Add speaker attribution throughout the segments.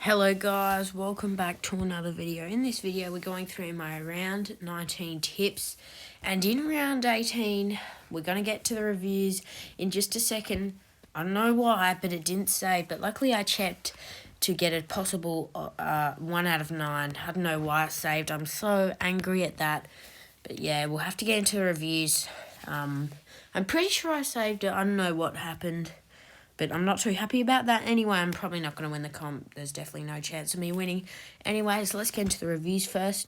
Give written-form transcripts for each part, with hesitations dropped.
Speaker 1: Hello guys, welcome back to another video. In this video we're going through my round 19 tips, and in round 18 we're going to get to the reviews in just a second. I don't know why, but it didn't save, but luckily I checked to get a possible 1 out of 9. I don't know why it saved. I'm so angry at that, but yeah, we'll have to get into the reviews. I'm pretty sure I saved it. I don't know what happened, but I'm not too happy about that. Anyway, I'm probably not going to win the comp. There's definitely no chance of me winning. Anyways, let's get into the reviews first.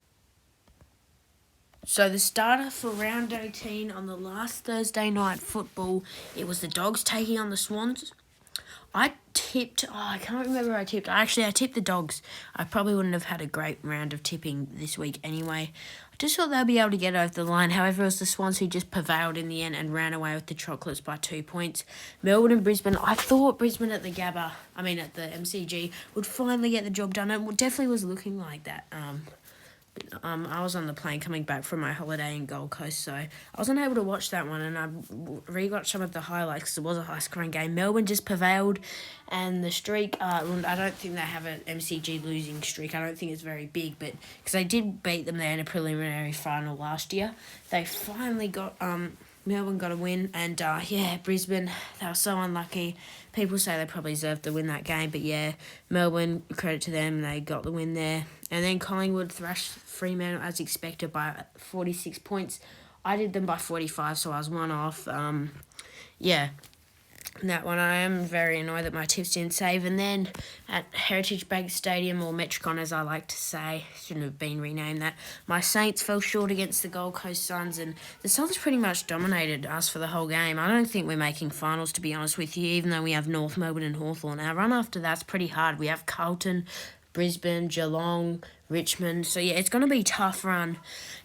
Speaker 1: So the starter for round 18 on the last Thursday night football, it was the Dogs taking on the Swans. I can't remember who I tipped. I tipped the Dogs. I probably wouldn't have had a great round of tipping this week anyway. I just thought they'll be able to get over the line. However, it was the Swans who just prevailed in the end and ran away with the chocolates by 2 points. Melbourne and Brisbane. I thought Brisbane at the MCG, would finally get the job done. It definitely was looking like that. I was on the plane coming back from my holiday in Gold Coast, so I wasn't able to watch that one, and I re-watched some of the highlights because it was a high-scoring game. Melbourne just prevailed, and the streak, I don't think they have an MCG losing streak. I don't think it's very big, but because they did beat them there in a preliminary final last year, they finally got Melbourne got a win, and Brisbane, they were so unlucky. People say they probably deserved to win that game, but yeah, Melbourne, credit to them, they got the win there. And then Collingwood thrashed Fremantle as expected by 46 points. I did them by 45, so I was one off. That one, I am very annoyed that my tips didn't save. And then at Heritage Bank Stadium, or Metricon as I like to say, shouldn't have been renamed that, my Saints fell short against the Gold Coast Suns, and the Suns pretty much dominated us for the whole game. I don't think we're making finals, to be honest with you, even though we have North Melbourne and Hawthorn. Our run after that's pretty hard. We have Carlton, Brisbane, Geelong, Richmond. So, yeah, it's going to be a tough run.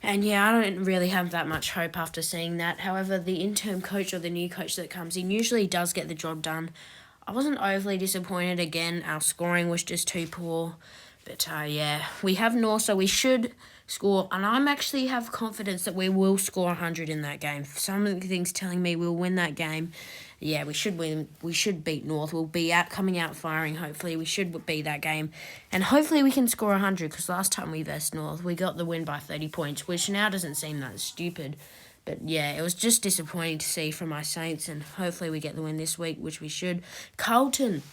Speaker 1: And, yeah, I don't really have that much hope after seeing that. However, the interim coach or the new coach that comes in usually does get the job done. I wasn't overly disappointed. Again, our scoring was just too poor. But, we have North, so we should score. And I'm actually have confidence that we will score 100 in that game. Some of the things telling me we'll win that game. Yeah, we should win. We should beat North. We'll be coming out firing, hopefully. We should beat that game. And hopefully we can score 100, because last time we versed North, we got the win by 30 points, which now doesn't seem that stupid. But, yeah, it was just disappointing to see from my Saints, and hopefully we get the win this week, which we should. Carlton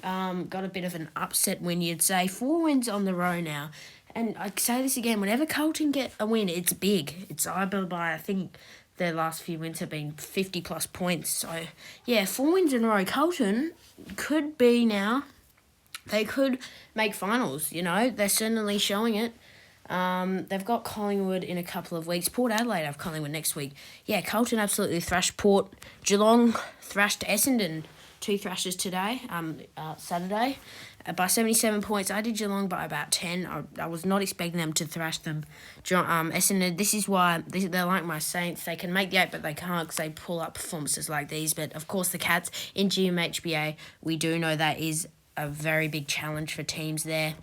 Speaker 1: got a bit of an upset win, you'd say. 4 wins on the row now. And I say this again, whenever Carlton get a win, it's big. It's either by, I think, their last few wins have been 50-plus points. So, yeah, 4 wins in a row. Carlton could be now. They could make finals, you know. They're certainly showing it. They've got Collingwood in a couple of weeks. Port Adelaide have Collingwood next week. Yeah, Carlton absolutely thrashed Port. Geelong thrashed Essendon. 2 thrashes today, Saturday, by 77 points. I did Geelong by about 10. I was not expecting them to thrash them. Essendon, this is why they're like my Saints. They can make the 8, but they can't because they pull up performances like these. But, of course, the Cats in GMHBA, we do know that is a very big challenge for teams there.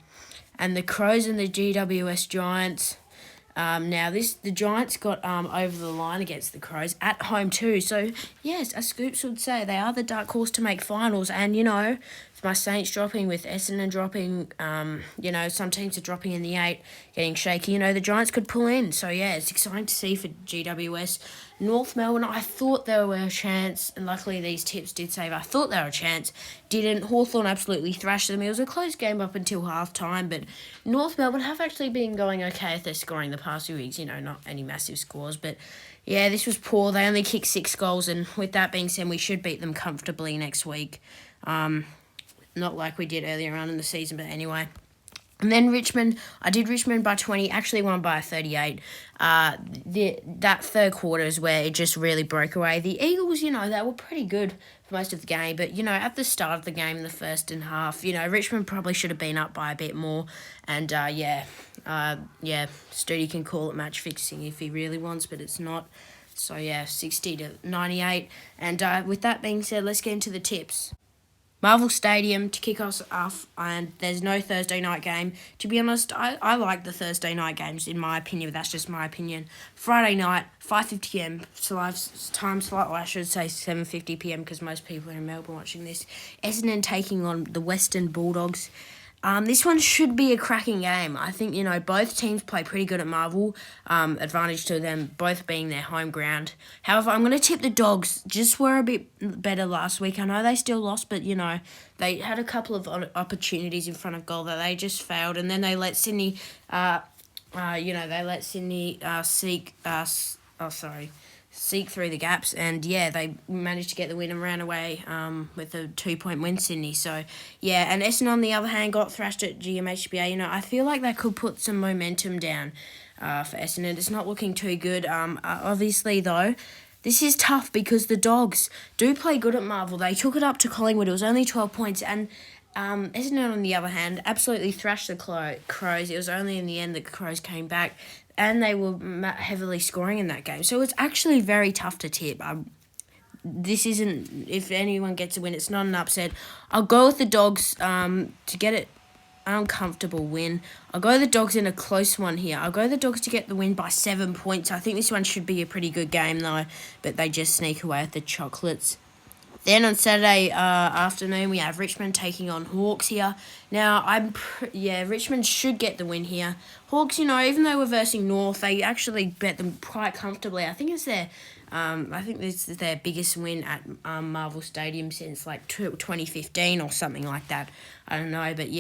Speaker 1: And the Crows and the GWS Giants. The Giants got over the line against the Crows at home too. So, yes, as Scoops would say, they are the dark horse to make finals. And, you know, my Saints dropping with Essendon dropping, some teams are dropping in the 8, getting shaky. You know, the Giants could pull in. So, yeah, it's exciting to see for GWS. North Melbourne, I thought there were a chance, and luckily these tips did save. I thought there were a chance. Didn't. Hawthorn absolutely thrashed them. It was a close game up until half-time, but North Melbourne have actually been going okay if they're scoring the past few weeks. You know, not any massive scores, but yeah, this was poor. They only kicked 6 goals, and with that being said, we should beat them comfortably next week. Not like we did earlier on in the season, but anyway. And then Richmond, I did Richmond by 20, actually won by 38. That third quarter is where it just really broke away. The Eagles, you know, they were pretty good for most of the game, but, you know, at the start of the game in the first and half, you know, Richmond probably should have been up by a bit more. And, Studi can call it match fixing if he really wants, but it's not. So, yeah, 60-98. And with that being said, let's get into the tips. Marvel Stadium to kick us off, and there's no Thursday night game. To be honest, I like the Thursday night games, in my opinion, but that's just my opinion. Friday night, 5:50pm, time slot, or I should say 7:50pm, because most people are in Melbourne watching this. Essendon taking on the Western Bulldogs. This one should be a cracking game. I think, both teams play pretty good at Marvel. Advantage to them both being their home ground. However, I'm going to tip the Dogs. Just were a bit better last week. I know they still lost, but, they had a couple of opportunities in front of goal that they just failed. And then they let Sydney, seek through the gaps, and they managed to get the win and ran away with a 2-point win, Sydney. So and Essendon on the other hand got thrashed at GMHBA. I feel like they could put some momentum down for Essendon. It's not looking too good. Obviously though, this is tough because the Dogs do play good at Marvel. They took it up to Collingwood. It was only 12 points, and Essendon on the other hand absolutely thrashed the Crows. It was only in the end that the Crows came back, and they were heavily scoring in that game. So it's actually very tough to tip. This isn't, if anyone gets a win, it's not an upset. I'll go with the Dogs to get it uncomfortable win. I'll go the Dogs in a close one here. I'll go the Dogs to get the win by 7 points. I think this one should be a pretty good game though, but they just sneak away with the chocolates. Then on Saturday afternoon, we have Richmond taking on Hawks here. Now, Richmond should get the win here. Hawks, even though we're versing North, they actually bet them quite comfortably. I think this is their biggest win at Marvel Stadium since 2015 or something like that. I don't know, but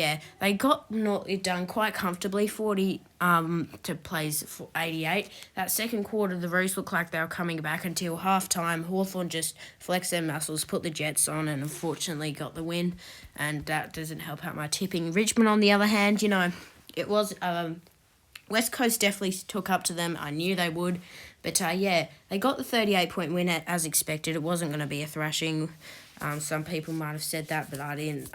Speaker 1: they got it done quite comfortably, 40 to plays for 88. That second quarter, the Roos looked like they were coming back until halftime. Hawthorn just flexed their muscles, put the Jets on, and unfortunately got the win. And that doesn't help out my tipping. Richmond, on the other hand, it was West Coast definitely took up to them. I knew they would. But, they got the 38-point win as expected. It wasn't going to be a thrashing. Some people might have said that, but I didn't.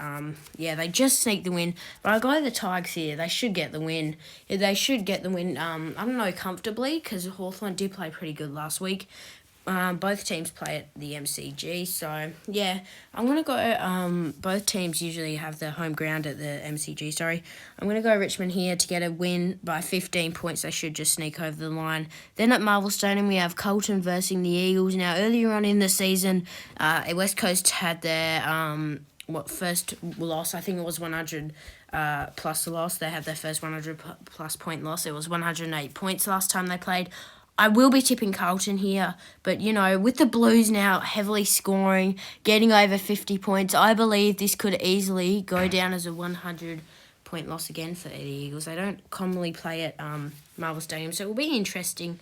Speaker 1: They just sneaked the win. But I go the Tigers here. They should get the win. They should get the win, I don't know, comfortably, because Hawthorn did play pretty good last week. Both teams play at the MCG, so I'm going to go, both teams usually have their home ground at the MCG, I'm going to go Richmond here to get a win by 15 points. They should just sneak over the line. Then at Marvel Stadium, we have Carlton versus the Eagles. Now, earlier on in the season, West Coast had their, first loss, I think it was 100 plus loss. They had their first 100 plus point loss. It was 108 points last time they played. I will be tipping Carlton here, but, with the Blues now heavily scoring, getting over 50 points, I believe this could easily go down as a 100-point loss again for the Eagles. They don't commonly play at Marvel Stadium, so it will be interesting.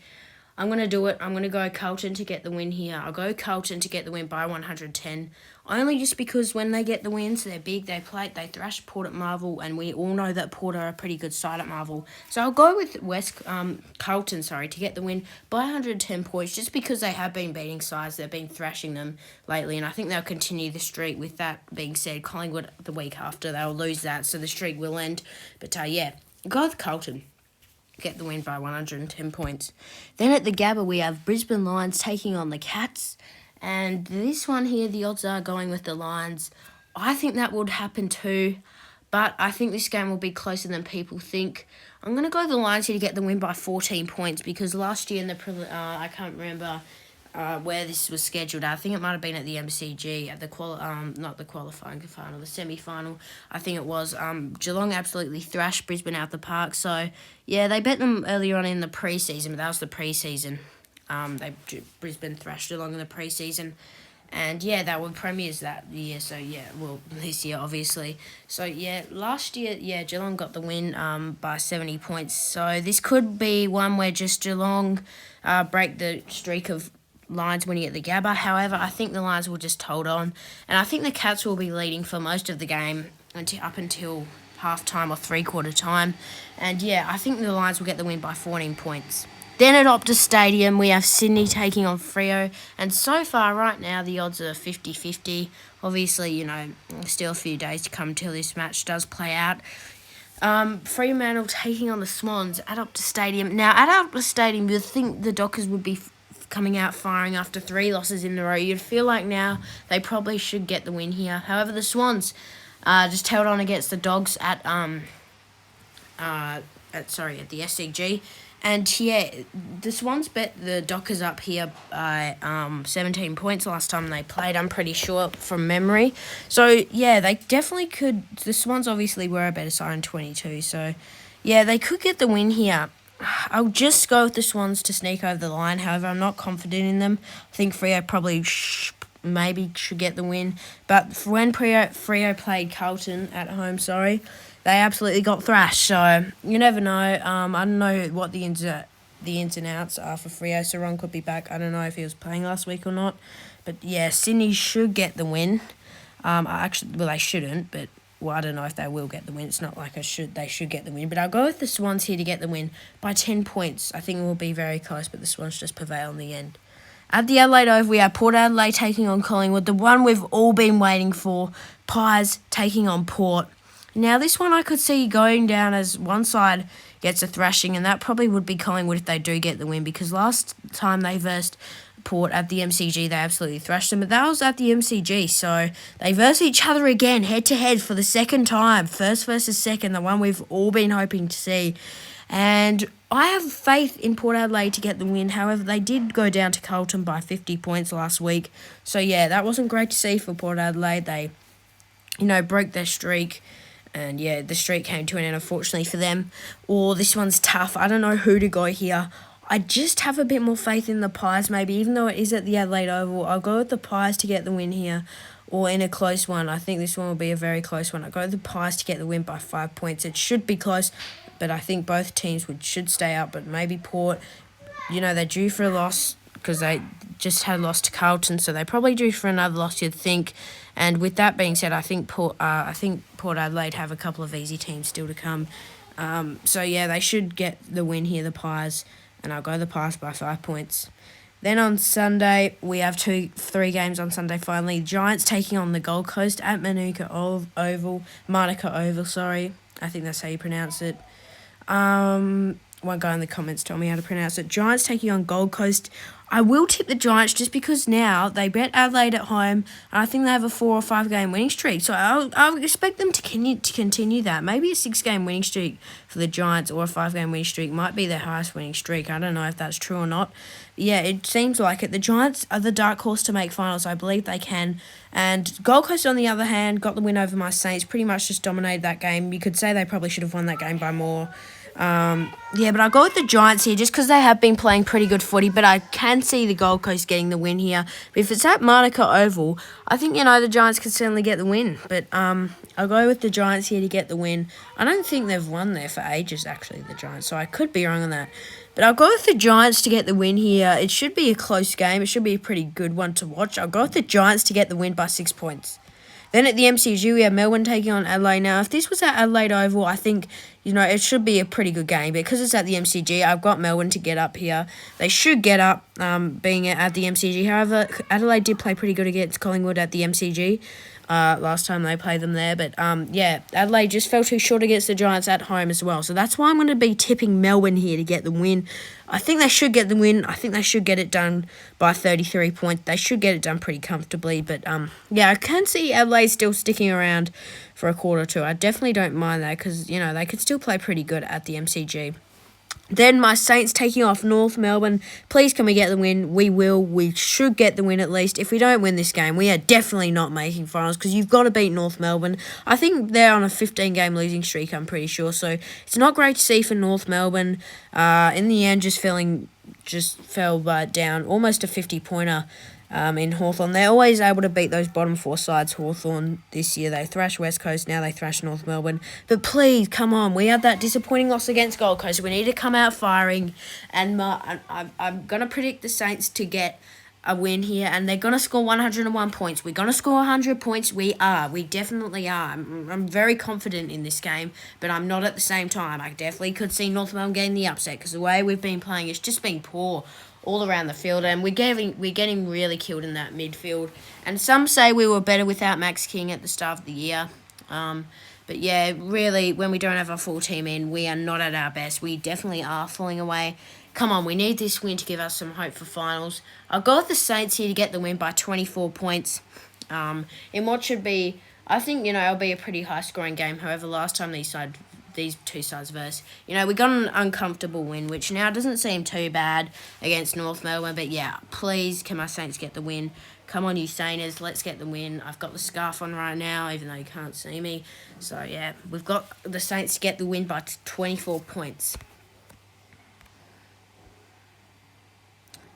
Speaker 1: I'm going to do it. I'm going to go Carlton to get the win here. I'll go Carlton to get the win by 110. Only just because when they get the wins, they're big, they thrash Port at Marvel, and we all know that Port are a pretty good side at Marvel. So I'll go with Carlton, to get the win by 110 points, just because they have been beating sides. They've been thrashing them lately, and I think they'll continue the streak. With that being said, Collingwood the week after, they'll lose that, so the streak will end. But go with Carlton. Get the win by 110 points. Then at the Gabba, we have Brisbane Lions taking on the Cats. And this one here, the odds are going with the Lions. I think that would happen too, but I think this game will be closer than people think. I'm going to go the Lions here to get the win by 14 points, because last year in the I can't remember where this was scheduled. I think it might have been at the MCG, at the not the qualifying final, the semi-final. I think it was. Geelong absolutely thrashed Brisbane out the park. So, they bet them earlier on in the pre-season, but that was the pre-season. Brisbane thrashed Geelong in the pre-season. And, they were premiers that year. So, this year, obviously. So, last year, Geelong got the win by 70 points. So, this could be one where just Geelong break the streak of Lions winning at the Gabba. However, I think the Lions will just hold on. And I think the Cats will be leading for most of the game up until half-time or three-quarter time. And, I think the Lions will get the win by 14 points. Then at Optus Stadium, we have Sydney taking on Freo. And so far, right now, the odds are 50-50. Obviously, still a few days to come until this match does play out. Fremantle taking on the Swans at Optus Stadium. Now, at Optus Stadium, you'd think the Dockers would be coming out firing after 3 losses in a row. You'd feel like now they probably should get the win here. However, the Swans just held on against the Dogs at the SCG. And yeah, the Swans bet the Dockers up here by 17 points last time they played, I'm pretty sure, from memory. So yeah, they definitely could. The Swans obviously were a better side in 22, so yeah, they could get the win here. I'll just go with the Swans to sneak over the line. However, I'm not confident in them. I think Freo probably maybe should get the win. But when Freo played Carlton at home, they absolutely got thrashed. So you never know. I don't know what the ins and outs are for Freo. So Ron could be back. I don't know if he was playing last week or not. But yeah, Sydney should get the win. They shouldn't, but well, I don't know if they will get the win. It's not like they should get the win. But I'll go with the Swans here to get the win by 10 points. I think it will be very close, but the Swans just prevail in the end. At the Adelaide Oval, we have Port Adelaide taking on Collingwood, the one we've all been waiting for. Pies taking on Port. Now, this one I could see going down as one side gets a thrashing, and that probably would be Collingwood if they do get the win, because last time they versed Port at the MCG, they absolutely thrashed them, but that was at the MCG, so they verse each other again, head-to-head for the second time, first versus second, the one we've all been hoping to see. And I have faith in Port Adelaide to get the win. However, they did go down to Carlton by 50 points last week. So, yeah, that wasn't great to see for Port Adelaide. They, broke their streak. And, yeah, the streak came to an end, unfortunately, for them. This one's tough. I don't know who to go here. I just have a bit more faith in the Pies, maybe. Even though it is at the Adelaide Oval, I'll go with the Pies to get the win here. Or in a close one. I think this one will be a very close one. I'll go with the Pies to get the win by 5 points. It should be close, but I think both teams should stay up. But maybe Port, they're due for a loss because they just had lost to Carlton, so they're probably due for another loss, you'd think. And with that being said, I think Port Adelaide have a couple of easy teams still to come. So yeah, they should get the win here, the Pies, and I'll go the Pies by 5 points. Then on Sunday, we have three games on Sunday finally. Giants taking on the Gold Coast at Manuka Oval. I think that's how you pronounce it. One guy in the comments told me how to pronounce it. Giants taking on Gold Coast. I will tip the Giants just because now they bet Adelaide at home, and I think they have a 4 or 5 game winning streak. So I'll expect them to continue that. Maybe a 6 game winning streak for the Giants or a 5 game winning streak might be their highest winning streak. I don't know if that's true or not. Yeah, it seems like it. The Giants are the dark horse to make finals. I believe they can. And Gold Coast, on the other hand, got the win over my Saints. Pretty much just dominated that game. You could say they probably should have won that game by more. But I'll go with the Giants here just because they have been playing pretty good footy, but I can see the Gold Coast getting the win here. But if it's at Manuka Oval, I think, the Giants could certainly get the win. But I'll go with the Giants here to get the win. I don't think they've won there for ages, actually, the Giants, so I could be wrong on that. But I'll go with the Giants to get the win here. It should be a close game. It should be a pretty good one to watch. I'll go with the Giants to get the win by 6 points. Then at the MCG, we have Melbourne taking on Adelaide. Now, if this was at Adelaide Oval, I think, it should be a pretty good game. Because it's at the MCG, I've got Melbourne to get up here. They should get up, being at the MCG. However, Adelaide did play pretty good against Collingwood at the MCG last time they played them there. But, Adelaide just fell too short against the Giants at home as well. So that's why I'm going to be tipping Melbourne here to get the win. I think they should get the win. I think they should get it done by 33 points. They should get it done pretty comfortably. But, I can see Adelaide still sticking around for a quarter or two. I definitely don't mind that because, they could still play pretty good at the MCG. Then my Saints taking off North Melbourne. Please can we get the win? We will. We should get the win at least. If we don't win this game, we are definitely not making finals because you've got to beat North Melbourne. I think they're on a 15-game losing streak, I'm pretty sure. So it's not great to see for North Melbourne. In the end, just fell down almost a 50-pointer. In Hawthorn. They're always able to beat those bottom 4 sides. Hawthorn this year, they thrashed West Coast, now they thrash North Melbourne. But please, come on, we had that disappointing loss against Gold Coast. We need to come out firing, and I'm going to predict the Saints to get a win here, and they're going to score 101 points. We're going to score 100 points. We definitely are. I'm very confident in this game, but I'm not at the same time. I definitely could see North Melbourne getting the upset because the way we've been playing, it's just been poor all around the field, and we're getting really killed in that midfield. And some say we were better without Max King at the start of the year. But yeah, really, when we don't have our full team in, we are not at our best. We definitely are falling away. Come on, we need this win to give us some hope for finals. I'll go with the Saints here to get the win by 24 points. In what should be, I think, it'll be a pretty high-scoring game. However, last time these sides these two sides verse. You know, we got an uncomfortable win, which now doesn't seem too bad against North Melbourne. But yeah, please, can my Saints get the win? Come on, you Sainers, let's get the win. I've got the scarf on right now, even though you can't see me. So yeah, we've got the Saints to get the win by 24 points.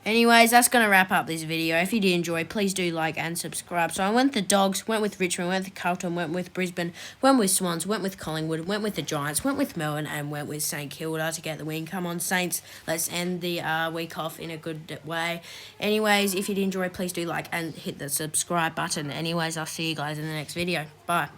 Speaker 1: Anyways, that's going to wrap up this video. If you did enjoy, please do like and subscribe. So I went with the Dogs, went with Richmond, went with Carlton, went with Brisbane, went with Swans, went with Collingwood, went with the Giants, went with Melbourne, and went with St Kilda to get the win. Come on, Saints. Let's end the week off in a good way. Anyways, if you did enjoy, please do like and hit the subscribe button. Anyways, I'll see you guys in the next video. Bye.